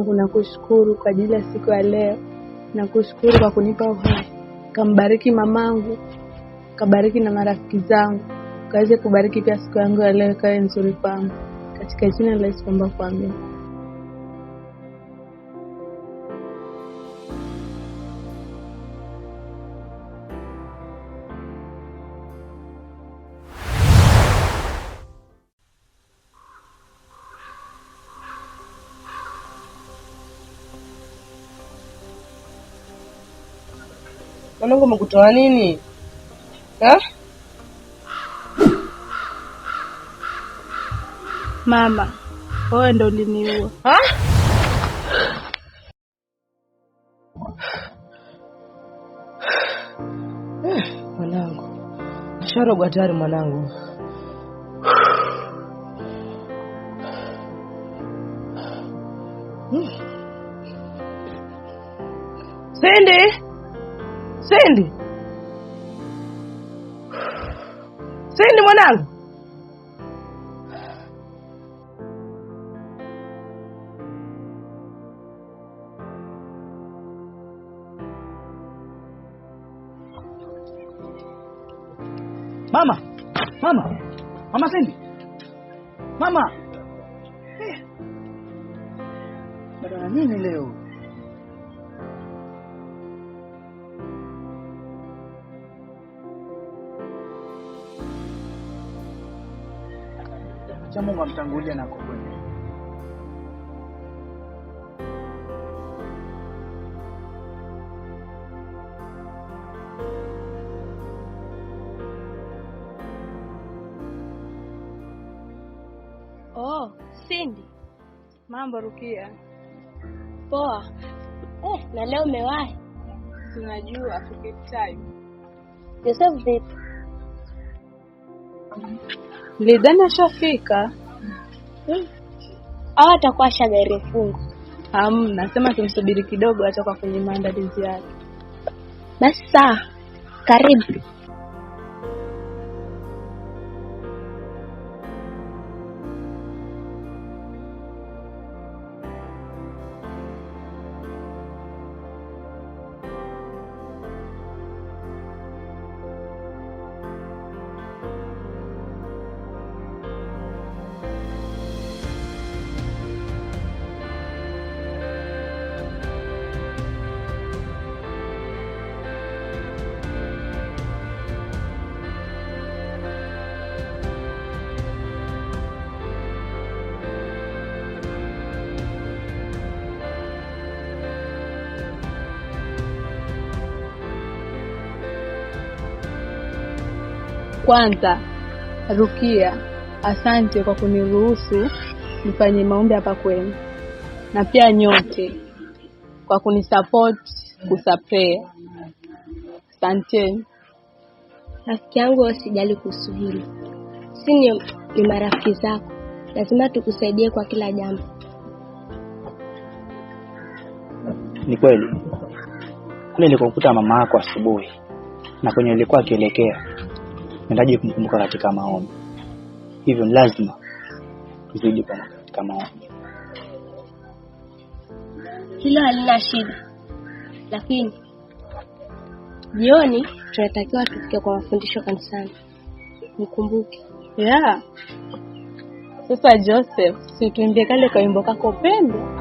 Nakushukuru kwa ajili ya siku ya leo. Nakushukuru kwa kunipa uhai. Kambariki mamangu, kabariki na marafiki zangu. Kaweze kubariki pia siku yangu ya leo kawe nzuri kwangu. Katika jina la Yesu naomba kuamini. Mwanangu umekutoa nini? Mama, wewe ndo uliniua. Mwanangu. Sharogwa tayari mwanangu. Sendi mwanangu. Mama Sendi. Mama. Bado nini leo? Cha Mungu amtangulia na kukwenda. Oh, Cindy. Mambo Rukia. Poa. Na leo umewahi? Tunajua tukip time. Joseph vipi? Lidhani ashafika. Au atakuwa shagari fungu? Nasema tumsubiri kidogo atoka kwenye maandalizi yake. Basi sawa. Karibu. Kwanza, Rukia, asante kwa kuniruhusu nifanye maombi hapa kwenu. Na pia nyote kwa kunisupport kusapea. Asante. Rafiki yangu usijali kuhusu hili. Sisi ni marafiki zako. Lazima tukusaidie kwa kila jambo. Ni kweli. Kule nilikomkuta mama yako asubuhi na kwenye alikuwa akielekea, nitaje kumkumbuka katika maombi. Hivyo lazima tuzidi katika maombi. Hilo halina shida. Lakini jioni tunatakiwa tufike kwa mafundisho kanisani. Nikumbuke. Yeah. Sasa Joseph, si tuimbie kale kaimbo kako pendo.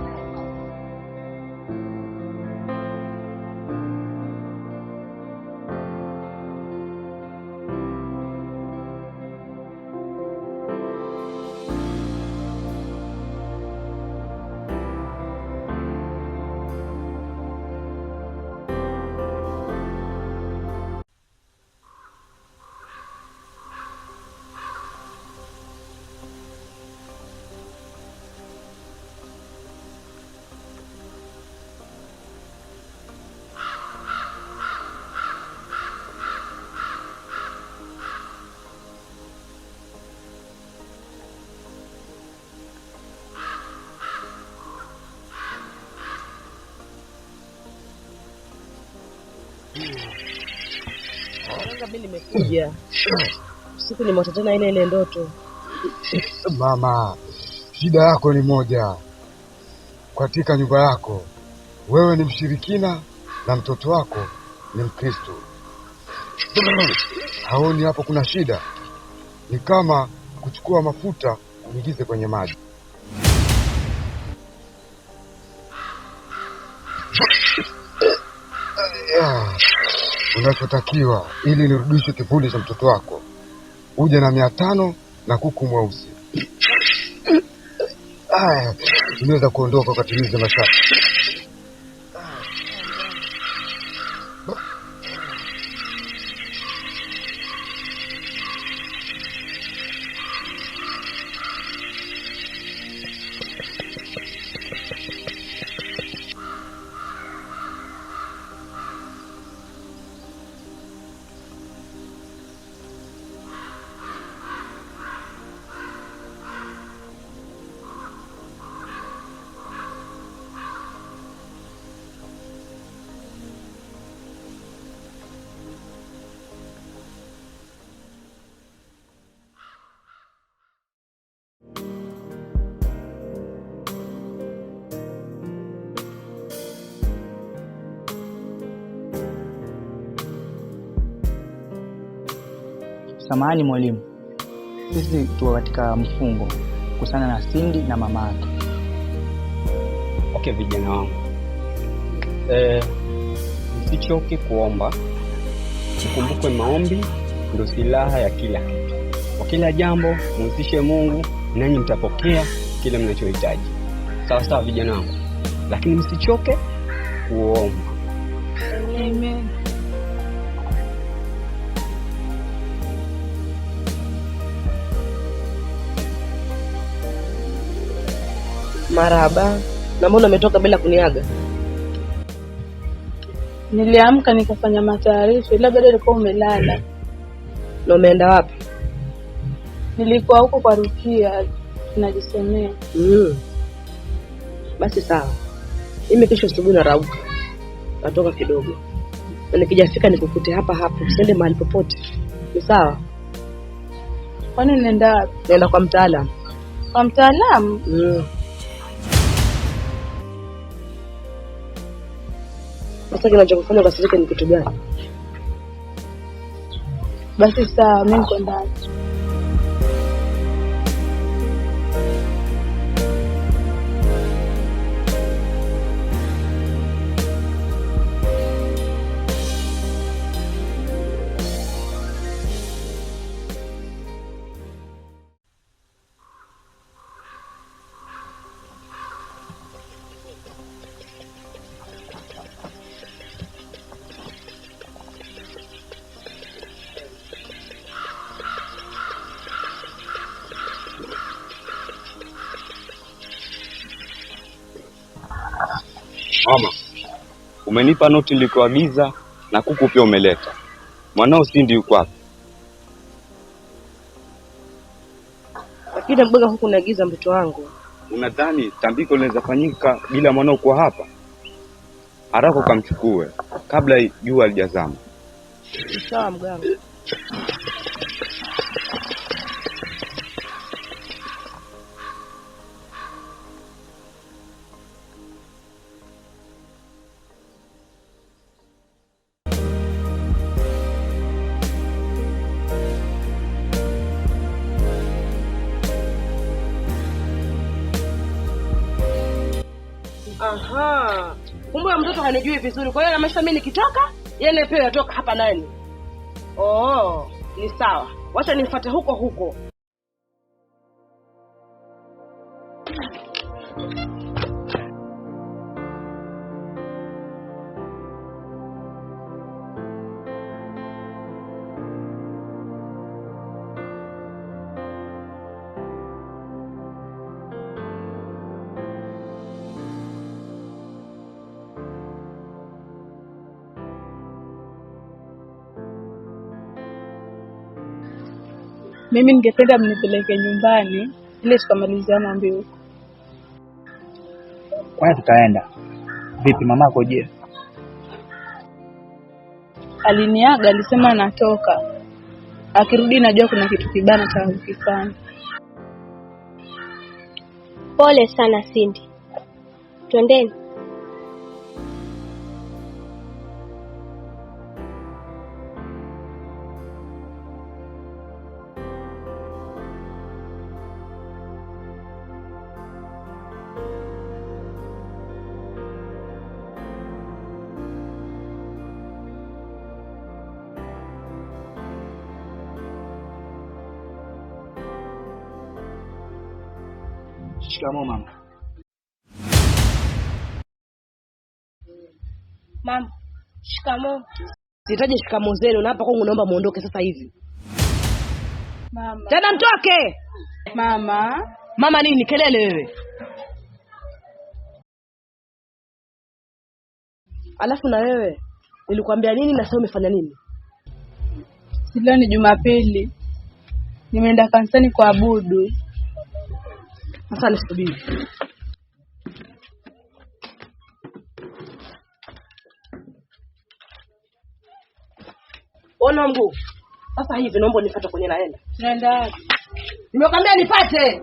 Mimi nimekuja. Siku nimeota tena ile ndoto. Mama, shida yako ni moja. katika nyumba yako. Wewe ni mshirikina na mtoto wako ni Mkristo. Haoni hapo kuna shida? Ni kama kuchukua mafuta uingize kwenye maji. Unachotakiwa ili nirudishe kivuli cha mtoto wako, uje na 500 na kuku mweusi. Unaweza kuondoka ukatimize masharti. Samahani mwalimu, sisi tuko katika mfungo kusana na Cindy na mama yake. Okay vijana wangu, msichoke kuomba. Mkumbuke maombi ndio silaha ya kila kitu. Kwa kila jambo mhusishe Mungu, nanyi mtapokea kile mnachohitaji. Sawa sawa vijana wangu, lakini msichoke kuomba. Amen. Marahaba. Na mbona umetoka bila kuniaga? Niliamka nikafanya matayarisho, ila bado nilikuwa umelala. Na umeenda wapi? Nilikuwa huko kwa Rukia tunajisomea. Basi sawa. Mimi kesho asubuhi narauka. Natoka kidogo. Na nikijafika nikukute hapa hapo, usiende mahali popote. Ni sawa? Kwani unaenda wapi? Naenda kwa mtaalamu. Kwa mtaalamu? Sasa kinachokufanya ukasirike ni kitu gani? Basi sawa, mimi niko ndani. Mama, umenipa noti nilikuagiza na kuku pia umeleta. Mwanao Cindy yuko wapi? Lakini mbona huku naagiza mtoto wangu? Unadhani tambiko linaweza fanyika bila mwanao kuwa hapa? Haraka ukamchukue kabla jua halijazama. Sawa mganga. Aha. Kumbe mtoto hanijui vizuri. Kwa hiyo na maisha mimi nikitoka, yeye pia yatoka hapa nani? Ni sawa. Wacha nifuate huko huko. Mimi ningependa mnipeleke nyumbani ili tukamalizane mambo huko. Kwani tutaenda? Vipi mamako je? Aliniaga, alisema anatoka. Akirudi najua kuna kitu kibana cha kufanya. Pole sana Cindy. Twendeni. Shikamoo mama. Mama, shikamoo. Sitaje shikamoo zenu na hapa kwangu naomba muondoke sasa hivi. Mama. Tena mtoke. Mama. Mama nini kelele wewe? Alafu na wewe nilikwambia nini na sasa umefanya nini? Si leo ni Jumapili. Nimeenda kanisani kuabudu. Sasa nisubiri. Ona mguu. Sasa hivi naomba nifuate kwenye naenda. Naenda. Nimekwambia nipate.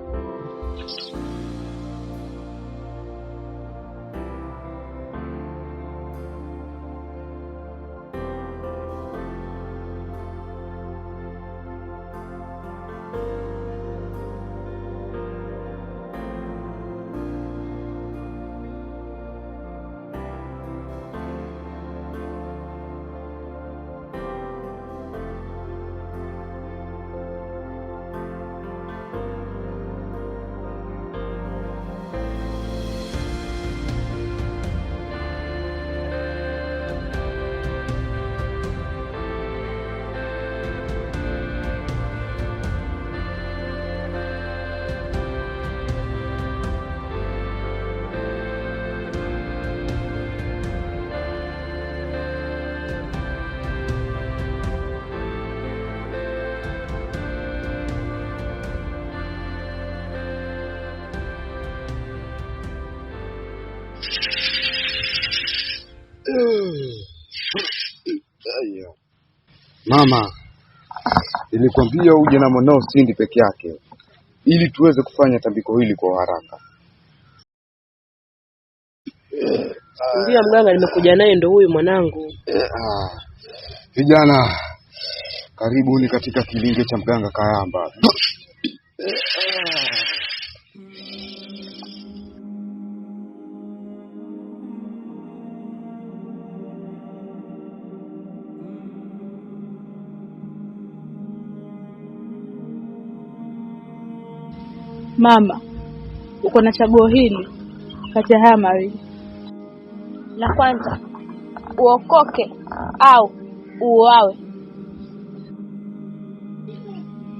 Mama, nilikwambia uje na mwanao Sindi peke yake ili tuweze kufanya tambiko hili kwa haraka. Ndio mganga nimekuja naye ndo huyu mwanangu. Vijana, karibuni katika kilinge cha mganga Kayamba. Mama, uko na chaguo hili kati ya haya mawili. La kwanza, uokoke au uoawe.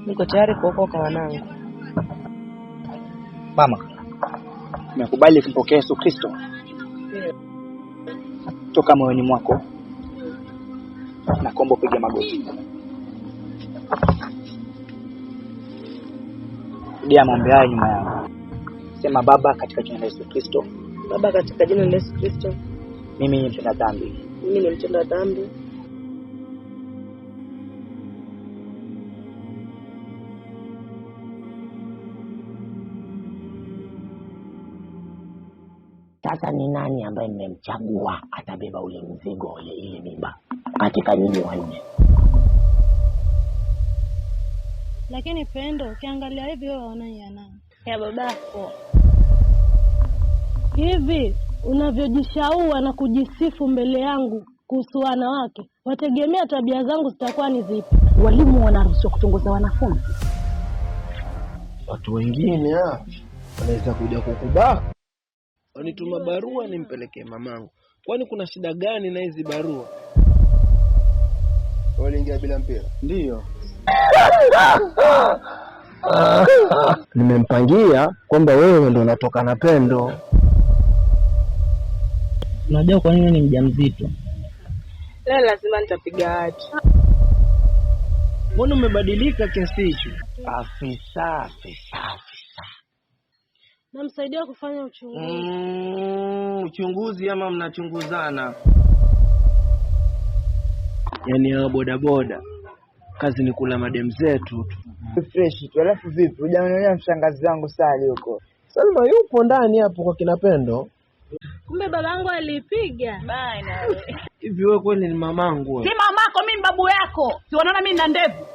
Niko tayari kuokoka wanangu. Mama, nakubali kumpokea Yesu Kristo toka moyoni mwako na kuomba upige magoti. Rudia maombi haya nyuma yangu. Sema: Baba, katika jina la Yesu Kristo. Baba, katika jina la Yesu Kristo. Mimi ni mtenda dhambi. Mimi ni mtenda dhambi. Sasa ni nani ambaye mmemchagua atabeba ule mzigo ule ile mimba katika nyinyi wanne? Lakini Pendo, ukiangalia hivi wewe waona yana Ya babako. hivi unavyojishaua na kujisifu mbele yangu kuhusu wanawake, wategemea tabia zangu zitakuwa ni zipi? Walimu wanaruhusiwa kutongoza wanafunzi. Watu wengine wanaweza kuja kukubaka. Wanituma barua nimpelekee mamangu. Kwani kuna shida gani na hizi barua? Waliingia bila mpira. Ndiyo. Nimempangia kwamba wewe ndo unatoka na Pendo. Unajua kwa nini ni mjamzito? Leo lazima nitapiga watu. Mbona umebadilika kiasi hicho? Afisa. Namsaidia kufanya uchunguzi. Uchunguzi ama mnachunguzana? Yaani hao bodaboda kazi ni kula madem zetu tu. Fresh tu. Alafu vipi? Hujaonelea mshangazi wangu Sali huko? Salma yupo ndani hapo kwa kina Pendo. Kumbe babangu alipiga. Bana. Hivi wewe kweli ni mamangu wewe? Si mamako, mimi babu yako. Si unaona mimi na ndevu?